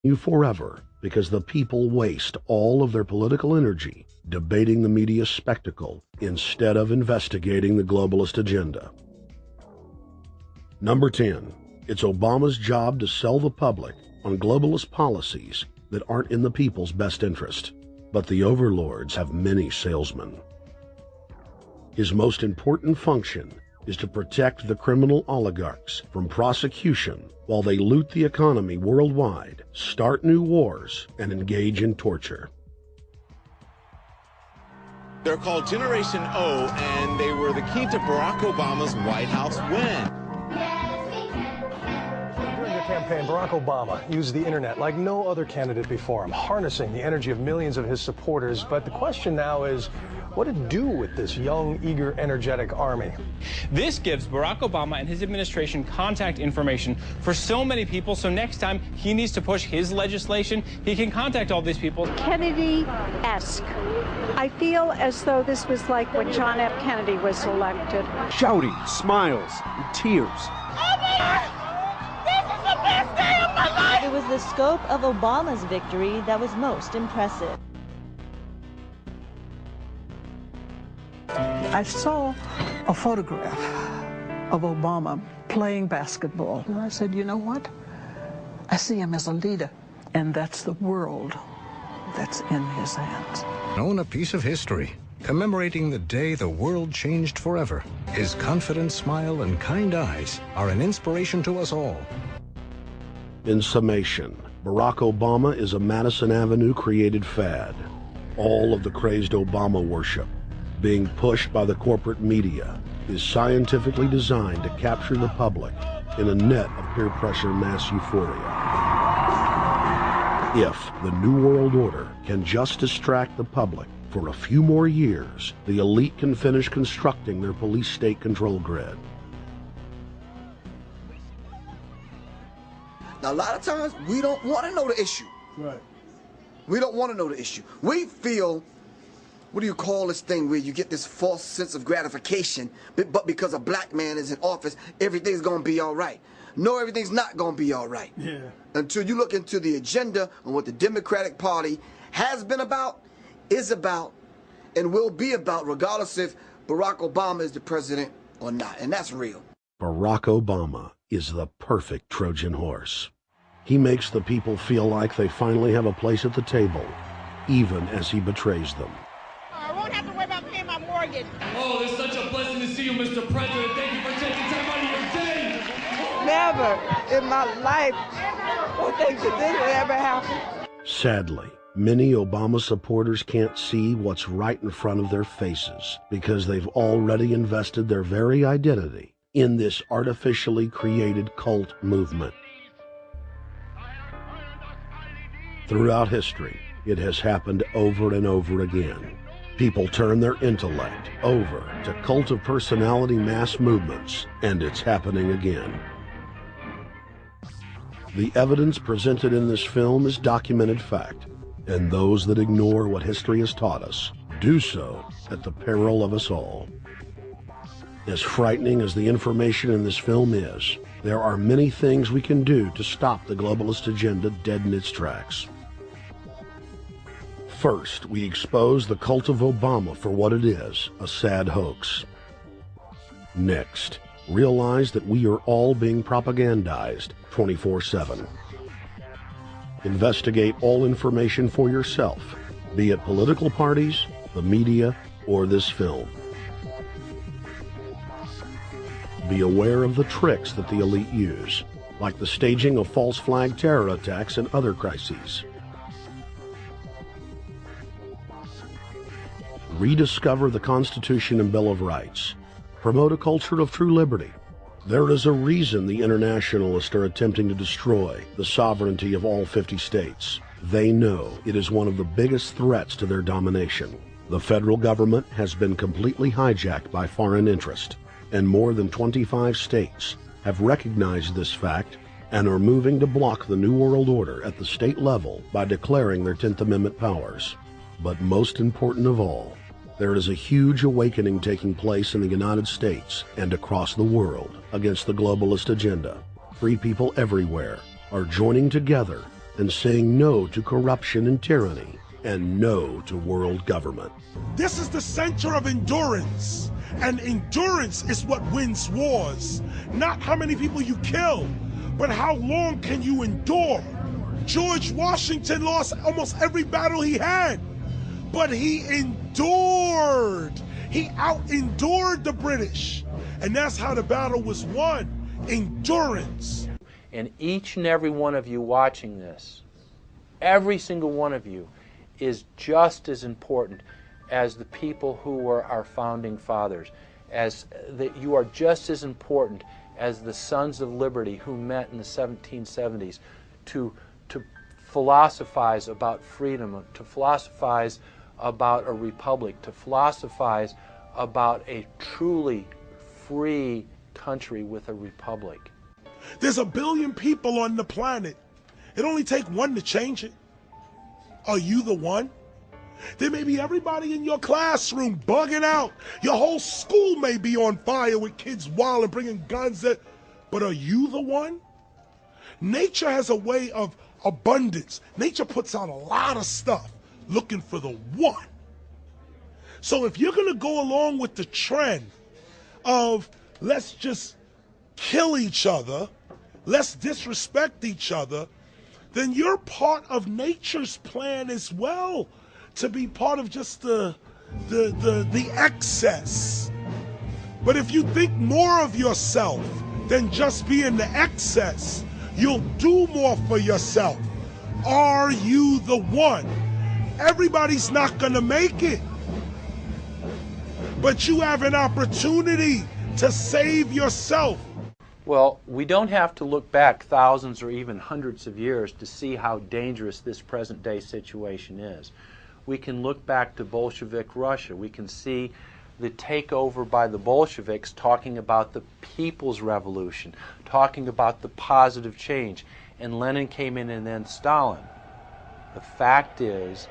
You forever because the people waste all of their political energy debating the media spectacle instead of investigating the globalist agenda. Number 10. It's Obama's job to sell the public on globalist policies that aren't in the people's best interest, but the overlords have many salesmen. His most important function is to protect the criminal oligarchs from prosecution while they loot the economy worldwide, start new wars, and engage in torture. They're called Generation O, and they were the key to Barack Obama's White House win. During the campaign, Barack Obama used the internet like no other candidate before him, harnessing the energy of millions of his supporters. But the question now is, what to do with this young, eager, energetic army? This gives Barack Obama and his administration contact information for so many people, so next time he needs to push his legislation, he can contact all these people. Kennedy-esque. I feel as though this was like when John F. Kennedy was elected. Shouting, smiles, and tears. This is the best day of my life! It was the scope of Obama's victory that was most impressive. I saw a photograph of Obama playing basketball, and I said, you know what? I see him as a leader, and that's the world that's in his hands. Own a piece of history, commemorating the day the world changed forever. His confident smile and kind eyes are an inspiration to us all. In summation, Barack Obama is a Madison Avenue created fad. All of the crazed Obama worship, being pushed by the corporate media, is scientifically designed to capture the public in a net of peer pressure mass euphoria. If the New World Order can just distract the public for a few more years, the elite can finish constructing their police state control grid. Now, a lot of times, we don't want to know the issue. Right. We don't want to know the issue. We feel, what do you call this thing where you get this false sense of gratification, but because a black man is in office, everything's going to be all right. No, everything's not going to be all right. Yeah. Until you look into the agenda on what the Democratic Party has been about, is about, and will be about, regardless if Barack Obama is the president or not. And that's real. Barack Obama is the perfect Trojan horse. He makes the people feel like they finally have a place at the table, even as he betrays them. I won't have to worry about paying my mortgage. Oh, it's such a blessing to see you, Mr. President. Thank you for taking time out of your day. Never in my life would think that this would ever happen. Sadly, many Obama supporters can't see what's right in front of their faces because they've already invested their very identity in this artificially created cult movement. Throughout history, it has happened over and over again. People turn their intellect over to cult of personality mass movements, and it's happening again. The evidence presented in this film is documented fact, and those that ignore what history has taught us do so at the peril of us all. As frightening as the information in this film is, there are many things we can do to stop the globalist agenda dead in its tracks. First, we expose the cult of Obama for what it is, a sad hoax. Next, realize that we are all being propagandized 24/7. Investigate all information for yourself, be it political parties, the media, or this film. Be aware of the tricks that the elite use, like the staging of false flag terror attacks and other crises. Rediscover the Constitution and Bill of Rights. Promote a culture of true liberty. There is a reason the internationalists are attempting to destroy the sovereignty of all 50 states. They know it is one of the biggest threats to their domination. The federal government has been completely hijacked by foreign interest, and more than 25 states have recognized this fact and are moving to block the New World Order at the state level by declaring their 10th Amendment powers. But most important of all, there is a huge awakening taking place in the United States and across the world against the globalist agenda. Free people everywhere are joining together and saying no to corruption and tyranny, and no to world government. This is the center of endurance, and endurance is what wins wars. Not how many people you kill, but how long can you endure. George Washington lost almost every battle he had, but he endured. He out-endured the British, and that's how the battle was won. Endurance. And each and every one of you watching this, every single one of you, is just as important as the people who were our founding fathers, as that you are just as important as the Sons of Liberty who met in the 1770s to philosophize about freedom, to philosophize about a republic, to philosophize about a truly free country with a republic. There's 1 billion people on the planet. It only takes one to change it. Are you the one? There may be everybody in your classroom bugging out. Your whole school may be on fire with kids wild and bringing guns. But are you the one? Nature has a way of abundance. Nature puts out a lot of stuff looking for the one. So if you're going to go along with the trend of let's just kill each other, let's disrespect each other, then you're part of nature's plan as well, to be part of just the excess. But if you think more of yourself than just being the excess, you'll do more for yourself. Are you the one? Everybody's not gonna make it, but you have an opportunity to save yourself. Well, we don't have to look back thousands or even hundreds of years to see how dangerous this present day situation is. We can look back to Bolshevik Russia. We can see the takeover by the Bolsheviks talking about the people's revolution, talking about the positive change. And Lenin came in, and then Stalin. The fact is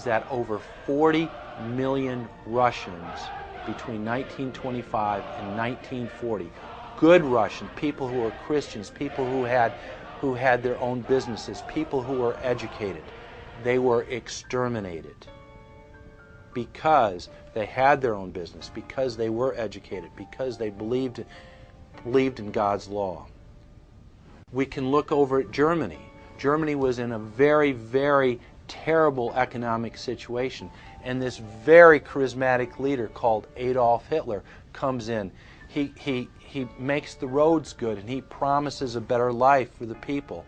that over 40 million Russians between 1925 and 1940, good Russians, people who were Christians, people who had their own businesses, people who were educated, they were exterminated because they had their own business, because they were educated, because they believed in God's law. We can look over at Germany. Germany was in a very, very terrible economic situation, and this very charismatic leader called Adolf Hitler comes in. He makes the roads good, and he promises a better life for the people.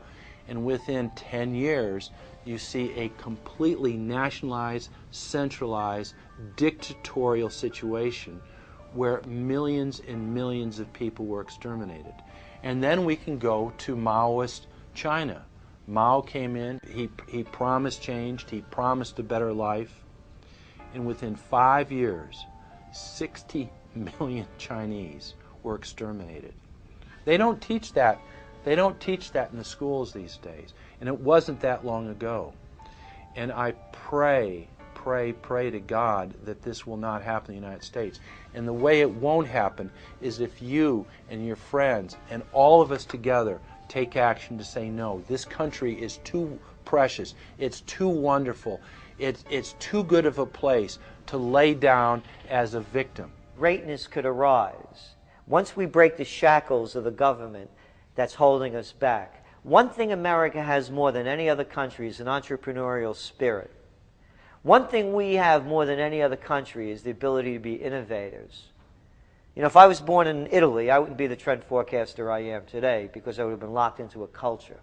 And within 10 years, you see a completely nationalized, centralized, dictatorial situation where millions and millions of people were exterminated. And then we can go to Maoist China. Mao came in, he promised change, he promised a better life, and within 5 years, 60 million Chinese were exterminated. They don't teach that. They don't teach that in the schools these days, and it wasn't that long ago. And I pray to God that this will not happen in the United States. And the way it won't happen is if you and your friends and all of us together take action to say no. This country is too precious. It's too wonderful. It's too good of a place to lay down as a victim. Greatness could arise once we break the shackles of the government that's holding us back. One thing America has more than any other country is an entrepreneurial spirit. One thing we have more than any other country is the ability to be innovators. You know, if I was born in Italy, I wouldn't be the trend forecaster I am today, because I would have been locked into a culture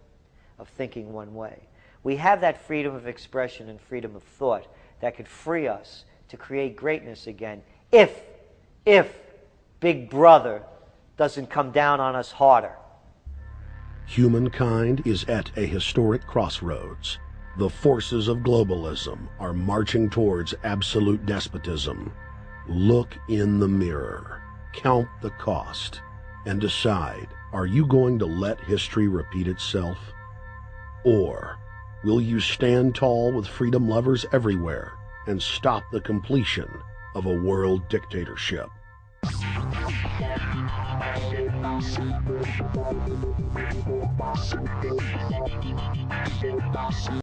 of thinking one way. We have that freedom of expression and freedom of thought that could free us to create greatness again if Big Brother doesn't come down on us harder. Humankind is at a historic crossroads. The forces of globalism are marching towards absolute despotism. Look in the mirror, count the cost, and decide, are you going to let history repeat itself? Or will you stand tall with freedom lovers everywhere and stop the completion of a world dictatorship?